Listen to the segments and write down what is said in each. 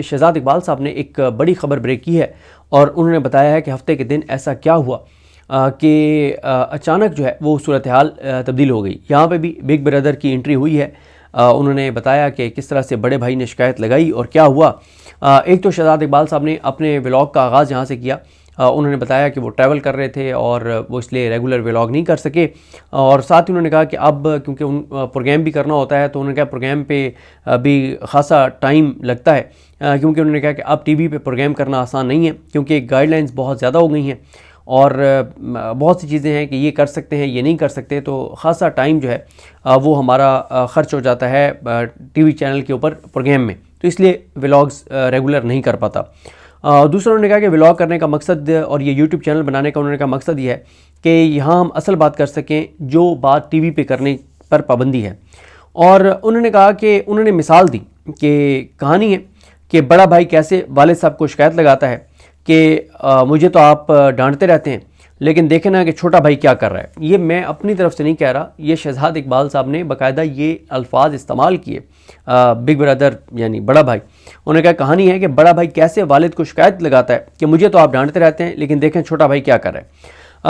शहजाद इकबाल साहब ने एक बड़ी खबर ब्रेक की है और उन्होंने बताया है कि हफ्ते के दिन ऐसा क्या हुआ कि अचानक जो है वो सूरत हाल तब्दील हो गई। यहाँ पे भी बिग ब्रदर की एंट्री हुई है। उन्होंने बताया कि किस तरह से बड़े भाई ने शिकायत लगाई और क्या हुआ। एक तो शहजाद इकबाल साहब ने अपने व्लॉग का आगाज़ यहाँ से किया। उन्होंने बताया कि वो ट्रैवल कर रहे थे और वो इसलिए रेगुलर व्लॉग नहीं कर सके, और साथ ही उन्होंने कहा कि अब क्योंकि प्रोग्राम भी करना होता है तो उन्होंने कहा प्रोग्राम पे भी ख़ासा टाइम लगता है, क्योंकि उन्होंने कहा कि अब टीवी पे प्रोग्राम करना आसान नहीं है क्योंकि गाइडलाइंस बहुत ज़्यादा हो गई हैं और बहुत सी चीज़ें हैं कि ये कर सकते हैं ये नहीं कर सकते, तो ख़ासा टाइम जो है वो हमारा ख़र्च हो जाता है टीवी चैनल के ऊपर प्रोग्राम में, तो इसलिए व्लॉग्स रेगुलर नहीं कर पाता। दूसरा उन्होंने कहा कि व्लॉग करने का मकसद और ये यूट्यूब चैनल बनाने का उन्होंने कहा मकसद ये है कि यहाँ हम असल बात कर सकें जो बात टीवी पे करने पर पाबंदी है। और उन्होंने कहा कि उन्होंने मिसाल दी कि कहानी है कि बड़ा भाई कैसे वालिद साहब को शिकायत लगाता है कि मुझे तो आप डांटते रहते हैं लेकिन देखें ना कि छोटा भाई क्या कर रहा है। ये मैं अपनी तरफ से नहीं कह रहा, ये शहजाद इकबाल साहब ने बाकायदा ये अल्फाज इस्तेमाल किए बिग ब्रदर यानी बड़ा भाई। उन्होंने कहा कहानी है कि बड़ा भाई कैसे वालिद को शिकायत लगाता है कि मुझे तो आप डांटते रहते हैं लेकिन देखें छोटा भाई क्या कर रहा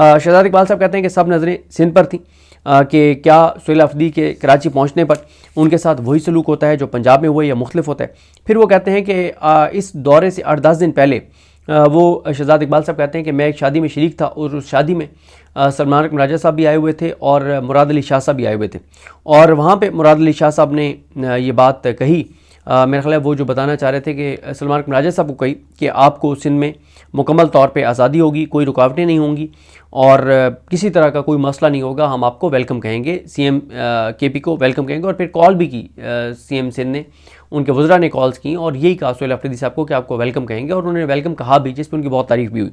है। शहजाद इकबाल साहब कहते हैं कि सब नज़रें सिंध पर थी कि क्या सुहेल अफदी के कराची पहुँचने पर उनके साथ वही सलूक होता है जो पंजाब में हुआ या मुख्तलिफ होता है। फिर वो कहते हैं कि इस दौरे से 8-10 दिन पहले वो शहजाद इकबाल साहब कहते हैं कि मैं एक शादी में शरीक था और उस शादी में सलमान राजा साहब भी आए हुए थे और मुराद अली शाह साहब भी आए हुए थे, और वहाँ पे मुराद अली शाह साहब ने ये बात कही, मेरा ख्याल है वो जो बताना चाह रहे थे कि सलमान राजा साहब को कही कि आपको सिंध में मुकम्मल तौर पे आज़ादी होगी, कोई रुकावटें नहीं होंगी और किसी तरह का कोई मसला नहीं होगा, हम आपको वेलकम कहेंगे, सीएम केपी को वेलकम कहेंगे। और फिर कॉल भी की सीएम सिंध ने, उनके वज़रा ने कॉल्स की और यही कहा सुहेल अफरीदी साहब को कि आपको वेलकम कहेंगे, और उन्होंने वेलकम कहा भी जिस पर उनकी बहुत तारीफ़ भी हुई।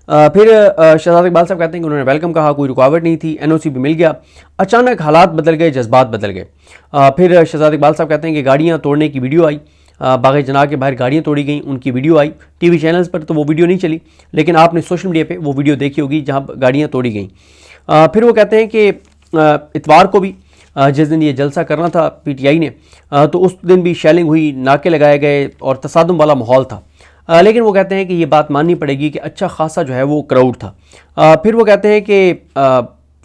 फिर शहजाद इकबाल साहब कहते हैं कि उन्होंने वेलकम कहा, कोई रुकावट नहीं थी, एनओसी भी मिल गया। अचानक हालात बदल गए, जज्बात बदल गए। फिर शहजाद इकबाल साहब कहते हैं कि गाड़ियाँ तोड़ने की वीडियो आई, बाग़ जना के बाहर गाड़ियाँ तोड़ी गई, उनकी वीडियो आई। टीवी चैनल्स पर तो वो वीडियो नहीं चली लेकिन आपने सोशल मीडिया पे वो वीडियो देखी होगी जहाँ गाड़ियाँ तोड़ी गई। फिर वो कहते हैं कि इतवार को भी जिस दिन ये जलसा करना था पीटीआई ने, तो उस दिन भी शेलिंग हुई, नाके लगाए गए और तसादुम वाला माहौल था, लेकिन वो कहते हैं कि ये बात माननी पड़ेगी कि अच्छा खासा जो है वो क्राउड था। फिर वो कहते हैं कि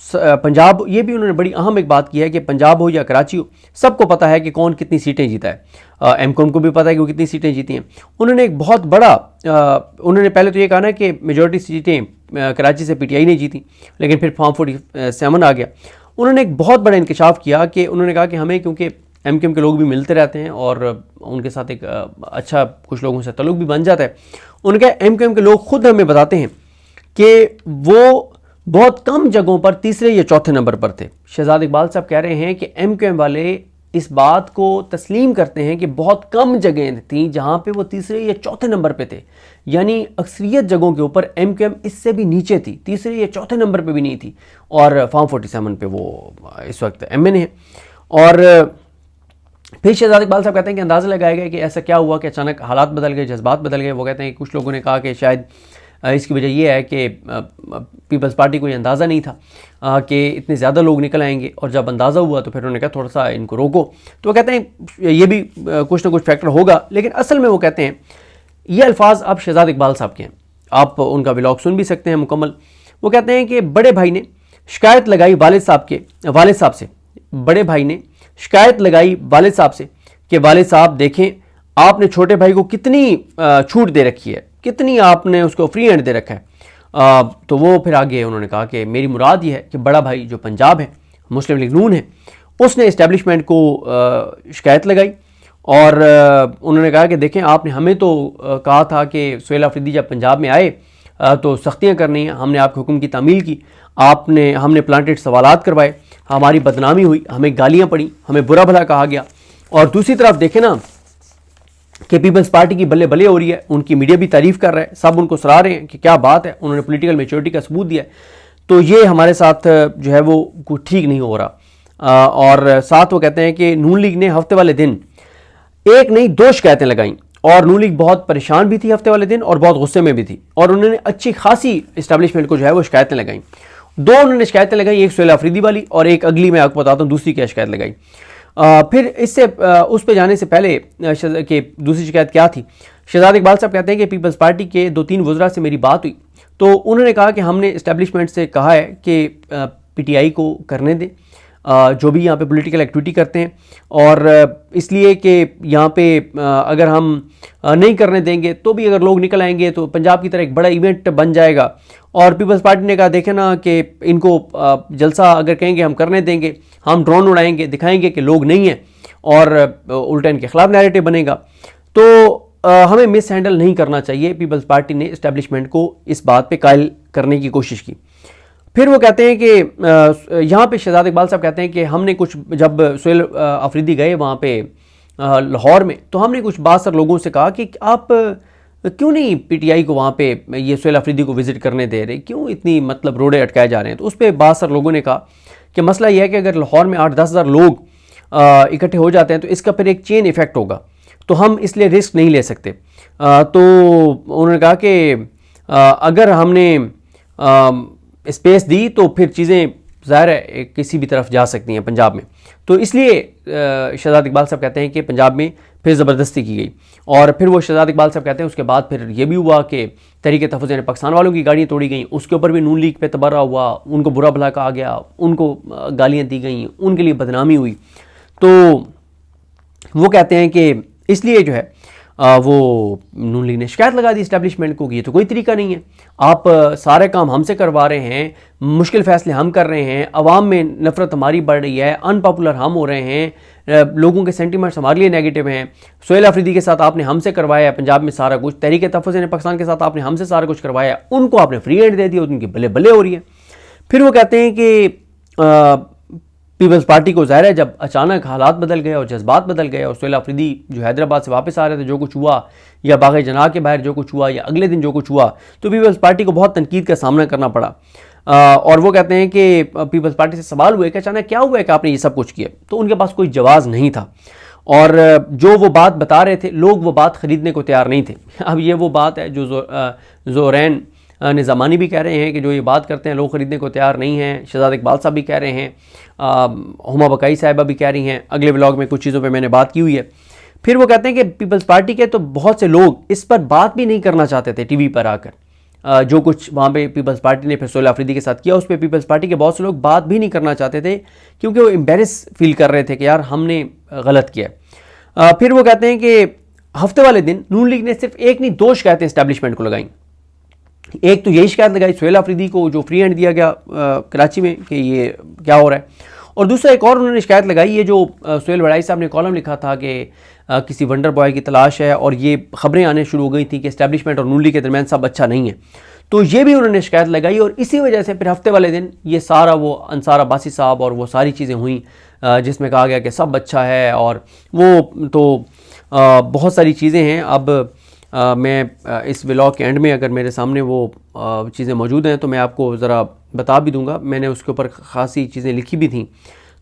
पंजाब, ये भी उन्होंने बड़ी अहम एक बात की है कि पंजाब हो या कराची हो, सबको पता है कि कौन कितनी सीटें जीता है। एमकॉम को भी पता है कि वो कितनी सीटें जीती हैं। उन्होंने एक बहुत बड़ा उन्होंने पहले तो ये कहा ना कि मेजॉरिटी सीटें कराची से पीटीआई ने जीती, लेकिन फिर फॉर्म 47 आ गया। उन्होंने एक बहुत बड़ा इंकशाफ किया कि उन्होंने कहा कि हमें, क्योंकि एमकेएम के लोग भी मिलते रहते हैं और उनके साथ एक अच्छा कुछ लोगों से ताल्लुक भी बन जाता है, उनके एमकेएम के लोग खुद हमें बताते हैं कि वो बहुत कम जगहों पर तीसरे या चौथे नंबर पर थे। शहजाद इकबाल साहब कह रहे हैं कि एमकेएम वाले इस बात को तस्लीम करते हैं कि बहुत कम जगहें थी जहां पे वो तीसरे या चौथे नंबर पे थे, यानी अक्सरियत जगहों के ऊपर एमकेएम इससे भी नीचे थी, तीसरे या चौथे नंबर पे भी नहीं थी, और फॉर्म 47 पे वो इस वक्त एमएन है। और फिर शहजाद इकबाल साहब कहते हैं कि अंदाज़ा लगाया गया कि ऐसा क्या हुआ कि अचानक हालात बदल गए, जज्बात बदल गए। वो कहते हैं कि कुछ लोगों ने कहा कि शायद इसकी वजह यह है कि पीपल्स पार्टी को ये अंदाज़ा नहीं था कि इतने ज़्यादा लोग निकल आएंगे, और जब अंदाज़ा हुआ तो फिर उन्होंने कहा थोड़ा सा इनको रोको। तो वो कहते हैं ये भी कुछ ना कुछ फैक्टर होगा, लेकिन असल में वो कहते हैं ये अल्फाज अब शहजाद इकबाल साहब के हैं, आप उनका व्लॉग सुन भी सकते हैं मुकम्मल। वो कहते हैं कि बड़े भाई ने शिकायत लगाई वालिद साहब से, बड़े भाई ने शिकायत लगाई वालिद साहब से कि वालिद साहब देखें आपने छोटे भाई को कितनी छूट दे रखी है, कितनी आपने उसको फ्री हैंड दे रखा है। तो वो फिर आगे उन्होंने कहा कि मेरी मुराद ये है कि बड़ा भाई जो पंजाब है, मुस्लिम लीग नून है, उसने इस्टेब्लिशमेंट को शिकायत लगाई और उन्होंने कहा कि देखें आपने हमें तो कहा था कि सुहेल अफरीदी जब पंजाब में आए तो सख्तियाँ करनी है, हमने आपके हुक्म की तामील की, हमने प्लांटेड सवालात करवाए, हमारी बदनामी हुई, हमें गालियाँ पड़ी, हमें बुरा भला कहा गया। और दूसरी तरफ देखें ना कि पीपल्स पार्टी की बल्ले बल्ले हो रही है, उनकी मीडिया भी तारीफ़ कर रहा है, सब उनको सराह रहे हैं कि क्या बात है, उन्होंने पॉलिटिकल मैच्योरिटी का सबूत दिया है। तो ये हमारे साथ जो है वो कुछ ठीक नहीं हो रहा। और साथ वो कहते हैं कि नून लीग ने हफ्ते वाले दिन एक नहीं 2 शिकायतें लगाईं, और नून लीग बहुत परेशान भी थी हफ्ते वाले दिन और बहुत गुस्से में भी थी, और उन्होंने अच्छी खासी इस्टेब्लिशमेंट को जो है वो शिकायतें लगाईं। 2 उन्होंने शिकायतें लगाई, एक सुहेल अफरीदी वाली और एक अगली मैं आपको बताता हूँ दूसरी क्या शिकायत लगाई। फिर इससे उस पे जाने से पहले कि दूसरी शिकायत क्या थी, शहजाद इकबाल साहब कहते हैं कि पीपल्स पार्टी के 2-3 वज़रा से मेरी बात हुई तो उन्होंने कहा कि हमने इस्टेब्लिशमेंट से कहा है कि पीटीआई को करने दें जो भी यहाँ पे पॉलिटिकल एक्टिविटी करते हैं, और इसलिए कि यहाँ पे अगर हम नहीं करने देंगे तो भी अगर लोग निकल आएंगे तो पंजाब की तरह एक बड़ा इवेंट बन जाएगा। और पीपल्स पार्टी ने कहा देखें ना कि इनको जलसा अगर कहेंगे हम करने देंगे, हम ड्रोन उड़ाएंगे, दिखाएंगे कि लोग नहीं हैं और उल्टा इनके खिलाफ नैरेटिव बनेगा। तो हमें मिस हैंडल नहीं करना चाहिए। पीपल्स पार्टी ने इस्टेब्लिशमेंट को इस बात पे कायल करने की कोशिश की। फिर वो कहते हैं कि यहाँ पे शहजाद इकबाल साहब कहते हैं कि हमने कुछ, जब सुहेल अफरीदी गए वहाँ पे लाहौर में, तो हमने कुछ बासर लोगों से कहा कि आप क्यों नहीं पीटीआई को वहाँ पे ये सुहेल अफरीदी को विज़िट करने दे रहे, क्यों इतनी मतलब रोड़े अटकाए जा रहे हैं। तो उस पर बासर लोगों ने कहा कि मसला यह है कि अगर लाहौर में 8-10 हज़ार लोग इकट्ठे हो जाते हैं तो इसका फिर एक चेन इफ़ेक्ट होगा, तो हम इसलिए रिस्क नहीं ले सकते। तो उन्होंने कहा कि अगर हमने स्पेस दी तो फिर चीज़ें ज़ाहिर है किसी भी तरफ जा सकती हैं पंजाब में। तो इसलिए शहजाद इकबाल साहब कहते हैं कि पंजाब में फिर ज़बरदस्ती की गई। और फिर वो शहजाद इकबाल साहब कहते हैं उसके बाद फिर ये भी हुआ कि तहरीक तहफ़्फ़ुज़ यानी पाकिस्तान वालों की गाड़ियाँ तोड़ी गई, उसके ऊपर भी नून लीग पे तबर्रा हुआ, उनको बुरा भला कहा गया, उनको गालियाँ दी गई, उनके लिए बदनामी हुई। तो वो कहते हैं कि इसलिए जो है वो नून लीग ने शिकायत लगा दी इस्टेब्लिशमेंट को कि ये तो कोई तरीका नहीं है, आप सारे काम हमसे करवा रहे हैं, मुश्किल फ़ैसले हम कर रहे हैं, अवाम में नफ़रत हमारी बढ़ रही है, अनपॉपुलर हम हो रहे हैं, लोगों के सेंटिमेंट्स हमारे लिए नेगेटिव हैं। सुहेल अफरीदी के साथ आपने हमसे करवाया है पंजाब में सारा कुछ, तहरीक तहफ़्फ़ुज़ यानी पाकिस्तान के साथ आपने हमसे सारा कुछ करवाया है, उनको आपने फ्री हैंड दे दिया, उनकी बल्ले बल्ले हो रही है। फिर वो कहते हैं कि पीपल्स पार्टी को ज़ाहिर है जब अचानक हालात बदल गए और जज्बात बदल गए और सुहेल अफरीदी जो हैदराबाद से वापस आ रहे थे, जो कुछ हुआ, या बाग़ जनाह के बाहर जो कुछ हुआ, या अगले दिन जो कुछ हुआ, तो पीपल्स पार्टी को बहुत तनकीद का सामना करना पड़ा। और वो कहते हैं कि पीपल्स पार्टी से सवाल हुए कि अचानक क्या हुआ है कि आपने ये सब कुछ किया, तो उनके पास कोई जवाब नहीं था। और जो वो बात बता रहे थे लोग वो बात ख़रीदने को तैयार नहीं थे। अब ये वो बात है जो ज़ोरैन निज़ामानी भी कह रहे हैं कि जो ये बात करते हैं लोग ख़रीदने को तैयार नहीं हैं, शहजाद इकबाल साहब भी कह रहे हैं, हुमा बकाई साहिबा भी कह रही हैं, अगले व्लॉग में कुछ चीज़ों पे मैंने बात की हुई है। फिर वो कहते हैं कि पीपल्स पार्टी के तो बहुत से लोग इस पर बात भी नहीं करना चाहते थे टीवी पर आकर, जो कुछ वहाँ पे पीपल्स पार्टी ने फिर सुहेल अफरीदी के साथ किया उस पर पीपल्स पार्टी के बहुत से लोग बात भी नहीं करना चाहते थे, क्योंकि वो एम्बेरस फील कर रहे थे कि यार हमने गलत किया। फिर वो कहते हैं कि हफ्ते वाले दिन नून लीग ने सिर्फ एक नहीं 2 शिकायतें इस्टेब्लिशमेंट को लगाई। एक तो यही शिकायत लगाई सुहेल अफरीदी को जो फ्री हैंड दिया गया कराची में कि ये क्या हो रहा है, और दूसरा एक और उन्होंने शिकायत लगाई, ये जो सुहेल वड़ाई साहब ने कॉलम लिखा था कि किसी वंडर बॉय की तलाश है, और ये खबरें आने शुरू हो गई थी कि इस्टेब्लिशमेंट और नून लीग के दरमियान सब अच्छा नहीं है, तो ये भी उन्होंने शिकायत लगाई। और इसी वजह से फिर हफ्ते वाले दिन ये सारा वो अंसार अब्बासी साहब और वो सारी चीज़ें हुई जिसमें कहा गया कि सब अच्छा है, और वो तो बहुत सारी चीज़ें हैं। अब मैं इस व्लॉग के एंड में अगर मेरे सामने वो चीज़ें मौजूद हैं तो मैं आपको ज़रा बता भी दूंगा, मैंने उसके ऊपर ख़ासी चीज़ें लिखी भी थी।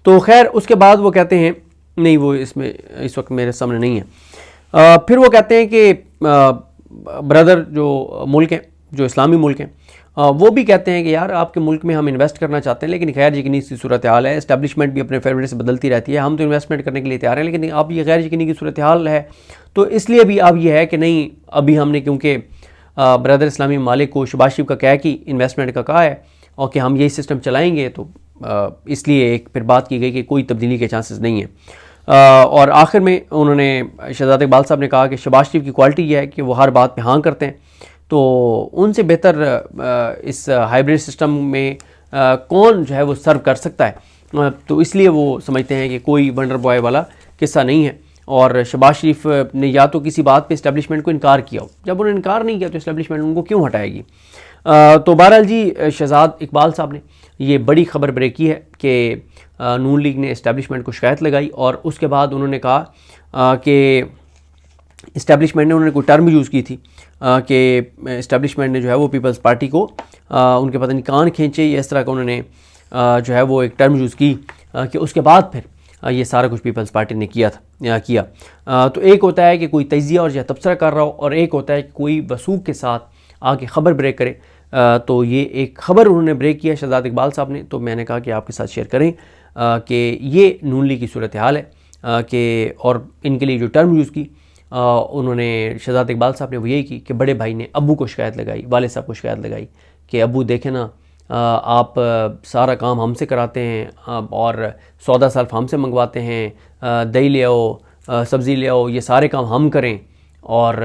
तो खैर उसके बाद वो कहते हैं, नहीं वो इसमें इस वक्त मेरे सामने नहीं है। फिर वो कहते हैं कि ब्रदर जो मुल्क हैं, जो इस्लामी मुल्क हैं, वो भी कहते हैं कि यार आपके मुल्क में हम इन्वेस्ट करना चाहते हैं, लेकिन गैर यकीनी सी सूरत हाल है, इस्टेब्लिशमेंट भी अपने फेवरेट से बदलती रहती है, हम तो इन्वेस्टमेंट करने के लिए तैयार हैं, लेकिन अब ये गैर यकीनी की सूरत हाल है, तो इसलिए भी अब ये है कि नहीं अभी हमने, क्योंकि ब्रदर इस्लामी मालिक को शहबाज शरीफ का कह कि इन्वेस्टमेंट का कहा है और कि हम यही सिस्टम चलाएँगे, तो इसलिए एक फिर बात की गई कि कोई तब्दीली के चांसेस नहीं है। और आखिर में उन्होंने शहजाद इकबाल साहब ने कहा कि शहबाज शरीफ की क्वालिटी यह है कि वो हर बात पे हाँ करते हैं, तो उनसे बेहतर इस हाइब्रिड सिस्टम में कौन जो है वो सर्व कर सकता है, तो इसलिए वो समझते हैं कि कोई वंडर बॉय वाला किस्सा नहीं है। और शहबाज शरीफ ने या तो किसी बात पे इस्टेब्लिशमेंट को इनकार किया हो, जब उन्होंने इनकार नहीं किया तो इस्टेब्लिशमेंट उनको क्यों हटाएगी। तो बहरहाल जी शहजाद इकबाल साहब ने ये बड़ी खबर ब्रेक की है कि नून लीग ने इस्टेब्लिशमेंट को शिकायत लगाई, और उसके बाद उन्होंने कहा कि इस्टेब्लिशमेंट ने, उन्होंने कोई टर्म यूज़ की थी कि इस्टेब्लिशमेंट ने जो है वो पीपल्स पार्टी को उनके पता नहीं कान खींचे या इस तरह का उन्होंने जो है वो एक टर्म यूज़ की कि उसके बाद फिर ये सारा कुछ पीपल्स पार्टी ने किया। तो एक होता है कि कोई तजिया और या तबसरा कर रहा हो, और एक होता है कि कोई वसूख के साथ आके ख़बर ब्रेक करे। तो ये एक ख़बर उन्होंने ब्रेक किया शहजाद इकबाल साहब ने, तो मैंने कहा कि आपके साथ शेयर करें कि ये नून लीग की सूरत हाल है। कि और इनके लिए जो टर्म यूज़ की उन्होंने शहजाद इकबाल साहब ने वो यही की कि बड़े भाई ने अब्बू को शिकायत लगाई, वालिद साहब को शिकायत लगाई कि अब्बू देखें ना, आप सारा काम हमसे कराते हैं और सौदा सल्फ हमसे मंगवाते हैं, दही ले आओ, सब्ज़ी ले आओ, ये सारे काम हम करें और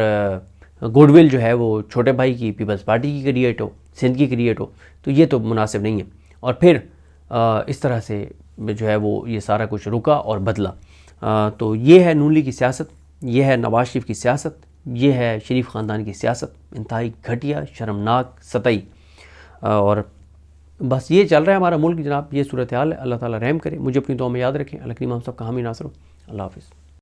गुडविल जो है वो छोटे भाई की पीपल्स पार्टी की क्रिएट हो, सिंध की क्रिएट हो, तो ये तो मुनासिब नहीं है। और फिर इस तरह से जो है वो ये सारा कुछ रुका और बदला। तो ये है नून लीग की सियासत, ये है नवाज शरीफ की सियासत, ये है शरीफ ख़ानदान की सियासत, इंतहाई घटिया, शर्मनाक, सतई। और बस ये चल रहा है हमारा मुल्क जनाब, ये सूरत हाल है। अल्लाह ताला रहम करे, मुझे अपनी दुआ में याद रखें। अल्लाह करीम हम सब का हामी नासर हो। अल्लाह हाफ़िज़।